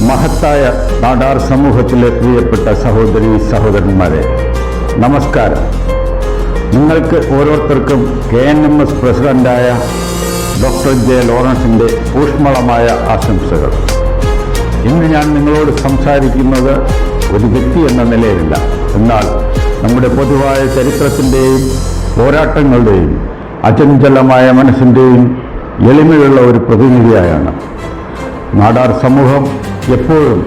മഹത്തായ നാടാർ സമൂഹത്തിലെ പ്രിയപ്പെട്ട സഹോദരീ സഹോദരന്മാരെ, നമസ്കാരം. നിങ്ങൾക്ക് ഓരോരുത്തർക്കും KNMS പ്രസിഡന്റായ ഡോക്ടർ J. ലോറൻസിൻ്റെ ഊഷ്മളമായ ആശംസകൾ. ഇന്ന് ഞാൻ നിങ്ങളോട് സംസാരിക്കുന്നത് ഒരു വ്യക്തി എന്ന നിലയിലല്ല, എന്നാൽ നമ്മുടെ പൊതുവായ ചരിത്രത്തിൻ്റെയും പോരാട്ടങ്ങളുടെയും അചഞ്ചലമായ മനസ്സിൻ്റെയും എളിമയുള്ള ഒരു പ്രതിനിധിയായാണ്. നാടാർ സമൂഹം എപ്പോഴും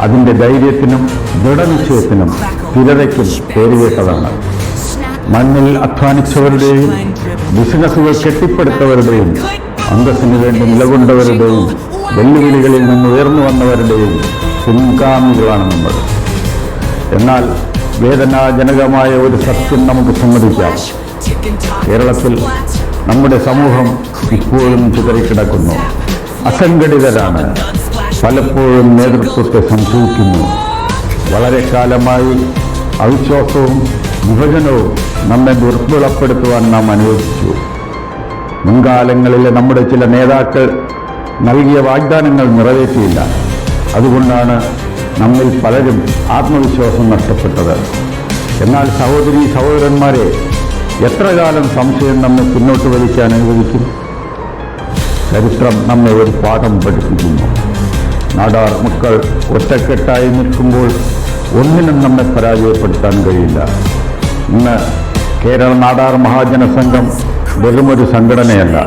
അതിൻ്റെ ധൈര്യത്തിനും ദൃഢനിശ്ചയത്തിനും സ്ഥിരതയ്ക്കും പേരുകേട്ടതാണ്. മണ്ണിൽ അധ്വാനിച്ചവരുടെയും ബിസിനസ്സുകൾ കെട്ടിപ്പടുത്തവരുടെയും അന്തസ്സിന് വേണ്ടി നിലകൊണ്ടവരുടെയും വെല്ലുവിളികളിൽ നിന്ന് ഉയർന്നു വന്നവരുടെയും പിൻഗാമികളാണ് നമ്മൾ. എന്നാൽ വേദനാജനകമായ ഒരു സത്യം നമുക്ക് സമ്മതിക്കാം. കേരളത്തിൽ നമ്മുടെ സമൂഹം ഇപ്പോഴും ചിതറിക്കിടക്കുന്നു. അസംഘടിതരാണ്. പലപ്പോഴും നേതൃത്വത്തെ സംശയിക്കുന്നു. വളരെ കാലമായി അവിശ്വാസവും വിഭജനവും നമ്മെ ദുർബലപ്പെടുത്തുവാൻ നാം അനുവദിച്ചു. മുൻകാലങ്ങളിലെ നമ്മുടെ ചില നേതാക്കൾ നൽകിയ വാഗ്ദാനങ്ങൾ നിറവേറ്റിയില്ല. അതുകൊണ്ടാണ് നമ്മിൽ പലരും ആത്മവിശ്വാസം നഷ്ടപ്പെട്ടത്. എന്നാൽ സഹോദരീ സഹോദരന്മാരെ, എത്ര കാലം സംശയം നമ്മെ പിന്നോട്ട് വലിക്കാൻ അനുവദിക്കും? ചരിത്രം നമ്മെ ഒരു പാഠം പഠിപ്പിക്കുന്നു. നാടാർ മക്കൾ ഒറ്റക്കെട്ടായി നിൽക്കുമ്പോൾ ഒന്നിനും നമ്മെ പരാജയപ്പെടുത്താൻ കഴിയില്ല. ഇന്ന് കേരള നാടാർ മഹാജനസംഘം വെറുമൊരു സംഘടനയല്ല,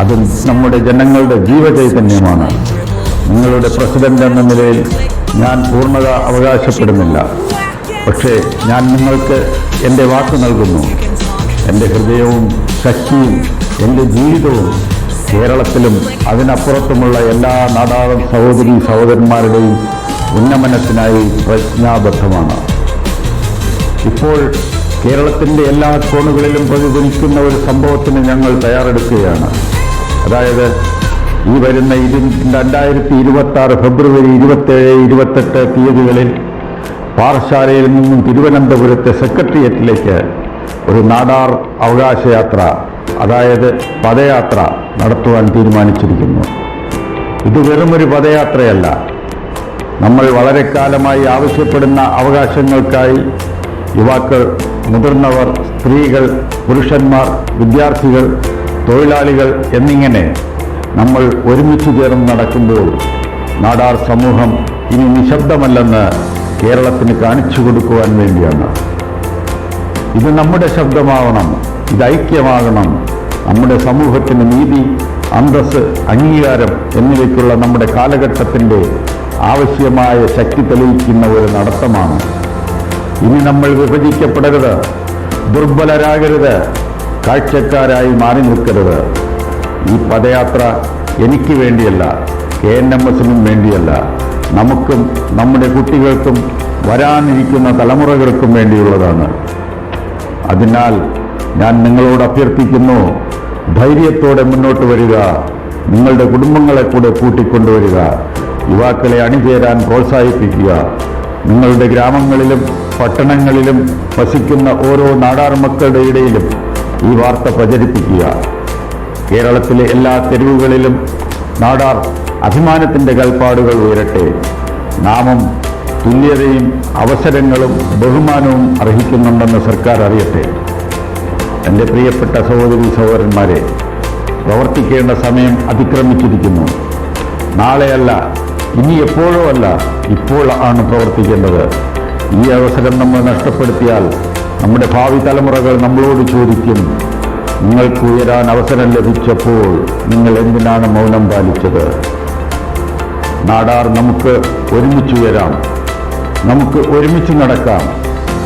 അത് നമ്മുടെ ജനങ്ങളുടെ ജീവചൈതന്യമാണ്. നിങ്ങളുടെ പ്രസിഡന്റ് എന്ന നിലയിൽ ഞാൻ പൂർണ്ണത അവകാശപ്പെടുന്നില്ല. പക്ഷേ ഞാൻ നിങ്ങൾക്ക് എൻ്റെ വാക്ക് നൽകുന്നു. എൻ്റെ ഹൃദയവും ശക്തിയും എൻ്റെ ജീവിതവും കേരളത്തിലും അതിനപ്പുറത്തുമുള്ള എല്ലാ നാടാർ സഹോദരീ സഹോദരന്മാരുടെയും ഉന്നമനത്തിനായി പ്രതിജ്ഞാബദ്ധമാണ്. ഇപ്പോൾ കേരളത്തിൻ്റെ എല്ലാ കോണുകളിലും പ്രതിഫലിക്കുന്ന ഒരു സംഭവത്തിന് ഞങ്ങൾ തയ്യാറെടുക്കുകയാണ്. അതായത് ഈ വരുന്ന 2026 ഫെബ്രുവരി 27, 28 തീയതികളിൽ പാറശാലയിൽ നിന്നും തിരുവനന്തപുരത്തെ സെക്രട്ടേറിയറ്റിലേക്ക് ഒരു നാടാർ അവകാശയാത്ര, അതായത് പദയാത്ര നടത്തുവാൻ തീരുമാനിച്ചിരിക്കുന്നു. ഇത് വെറുമൊരു പദയാത്രയല്ല. നമ്മൾ വളരെ കാലമായി ആവശ്യപ്പെടുന്ന അവകാശങ്ങൾക്കായി യുവാക്കൾ, മുതിർന്നവർ, സ്ത്രീകൾ, പുരുഷന്മാർ, വിദ്യാർത്ഥികൾ, തൊഴിലാളികൾ എന്നിങ്ങനെ നമ്മൾ ഒരുമിച്ച് ചേർന്ന് നടക്കുമ്പോൾ നാടാർ സമൂഹം ഇനി നിശബ്ദമല്ലെന്ന് കേരളത്തിന് കാണിച്ചു കൊടുക്കുവാൻ വേണ്ടിയാണ്. ഇത് നമ്മുടെ ശബ്ദമാവണം, ഇത് ഐക്യമാകണം. നമ്മുടെ സമൂഹത്തിന് നീതി, അന്തസ്സ്, അംഗീകാരം എന്നിവയ്ക്കുള്ള നമ്മുടെ കാലഘട്ടത്തിൻ്റെ ആവശ്യമായ ശക്തി തെളിയിക്കുന്ന ഒരു നടത്തമാണ്. ഇനി നമ്മൾ വിഭജിക്കപ്പെടരുത്, ദുർബലരാകരുത്, കാഴ്ചക്കാരായി മാറി നിൽക്കരുത്. ഈ പദയാത്ര എനിക്ക് വേണ്ടിയല്ല, KNMSനും വേണ്ടിയല്ല, നമുക്കും നമ്മുടെ കുട്ടികൾക്കും വരാനിരിക്കുന്ന തലമുറകൾക്കും വേണ്ടിയുള്ളതാണ്. അതിനാൽ ഞാൻ നിങ്ങളോട് അഭ്യർത്ഥിക്കുന്നു, ധൈര്യത്തോടെ മുന്നോട്ട് വരിക. നിങ്ങളുടെ കുടുംബങ്ങളെ കൂടെ കൂട്ടിക്കൊണ്ടുവരിക. യുവാക്കളെ അണിചേരാൻ പ്രോത്സാഹിപ്പിക്കുക. നിങ്ങളുടെ ഗ്രാമങ്ങളിലും പട്ടണങ്ങളിലും വസിക്കുന്ന ഓരോ നാടാർ മക്കളുടെ ഇടയിലും ഈ വാർത്ത പ്രചരിപ്പിക്കുക. കേരളത്തിലെ എല്ലാ തെരുവുകളിലും നാടാർ അഭിമാനത്തിൻ്റെ കൽപ്പാടുകൾ ഉയരട്ടെ. നാമും തുല്യതയും അവസരങ്ങളും ബഹുമാനവും അർഹിക്കുന്നുണ്ടെന്ന് സർക്കാർ അറിയട്ടെ. എൻ്റെ പ്രിയപ്പെട്ട സഹോദരീ സഹോദരന്മാരെ, പ്രവർത്തിക്കേണ്ട സമയം അതിക്രമിച്ചിരിക്കുന്നു. നാളെയല്ല, ഇനി എപ്പോഴോ അല്ല, ഇപ്പോൾ ആണ് പ്രവർത്തിക്കേണ്ടത്. ഈ അവസരം നമ്മൾ നഷ്ടപ്പെടുത്തിയാൽ നമ്മുടെ ഭാവി തലമുറകൾ നമ്മളോട് ചോദിക്കും, നിങ്ങൾക്ക് ഉയരാൻ അവസരം ലഭിച്ചപ്പോൾ നിങ്ങൾ എന്തിനാണ് മൗനം പാലിച്ചത്? നാടാർ നമുക്ക് ഒരുമിച്ചുയരാം, നമുക്ക് ഒരുമിച്ച് നടക്കാം.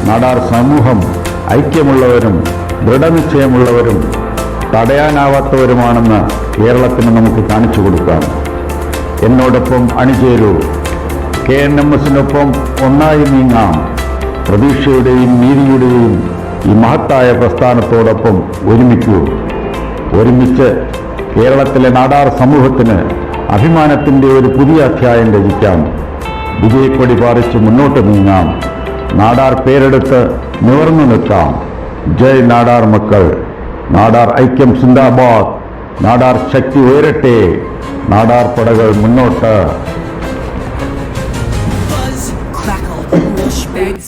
നാടാർ സമൂഹം ഐക്യമുള്ളവരും ദൃഢനിശ്ചയമുള്ളവരും തടയാനാവാത്തവരുമാണെന്ന് കേരളത്തിന് നമുക്ക് കാണിച്ചു കൊടുക്കാം. എന്നോടൊപ്പം അണിചേരൂ. KNMSനൊപ്പം ഒന്നായി നീങ്ങാം. പ്രതീക്ഷയുടെയും നീതിയുടെയും ഈ മഹത്തായ പ്രസ്ഥാനത്തോടൊപ്പം ഒരുമിക്കൂ. ഒരുമിച്ച് കേരളത്തിലെ നാടാർ സമൂഹത്തിന് അഭിമാനത്തിൻ്റെ ഒരു പുതിയ അധ്യായം രചിക്കാം. വിജയക്കൊടി പാറിച്ച് മുന്നോട്ട് നീങ്ങാം. നാടാർ പേരെടുത്ത് നിവർന്നു നിൽക്കാം. ജയ് നാടാർ മക്കൾ. നാടാർ ഐക്യം സിന്ദാബാദ്. നാടാർ ശക്തി ഉയരട്ടെ. നാടാർ പടകൾ മുന്നോട്ട്.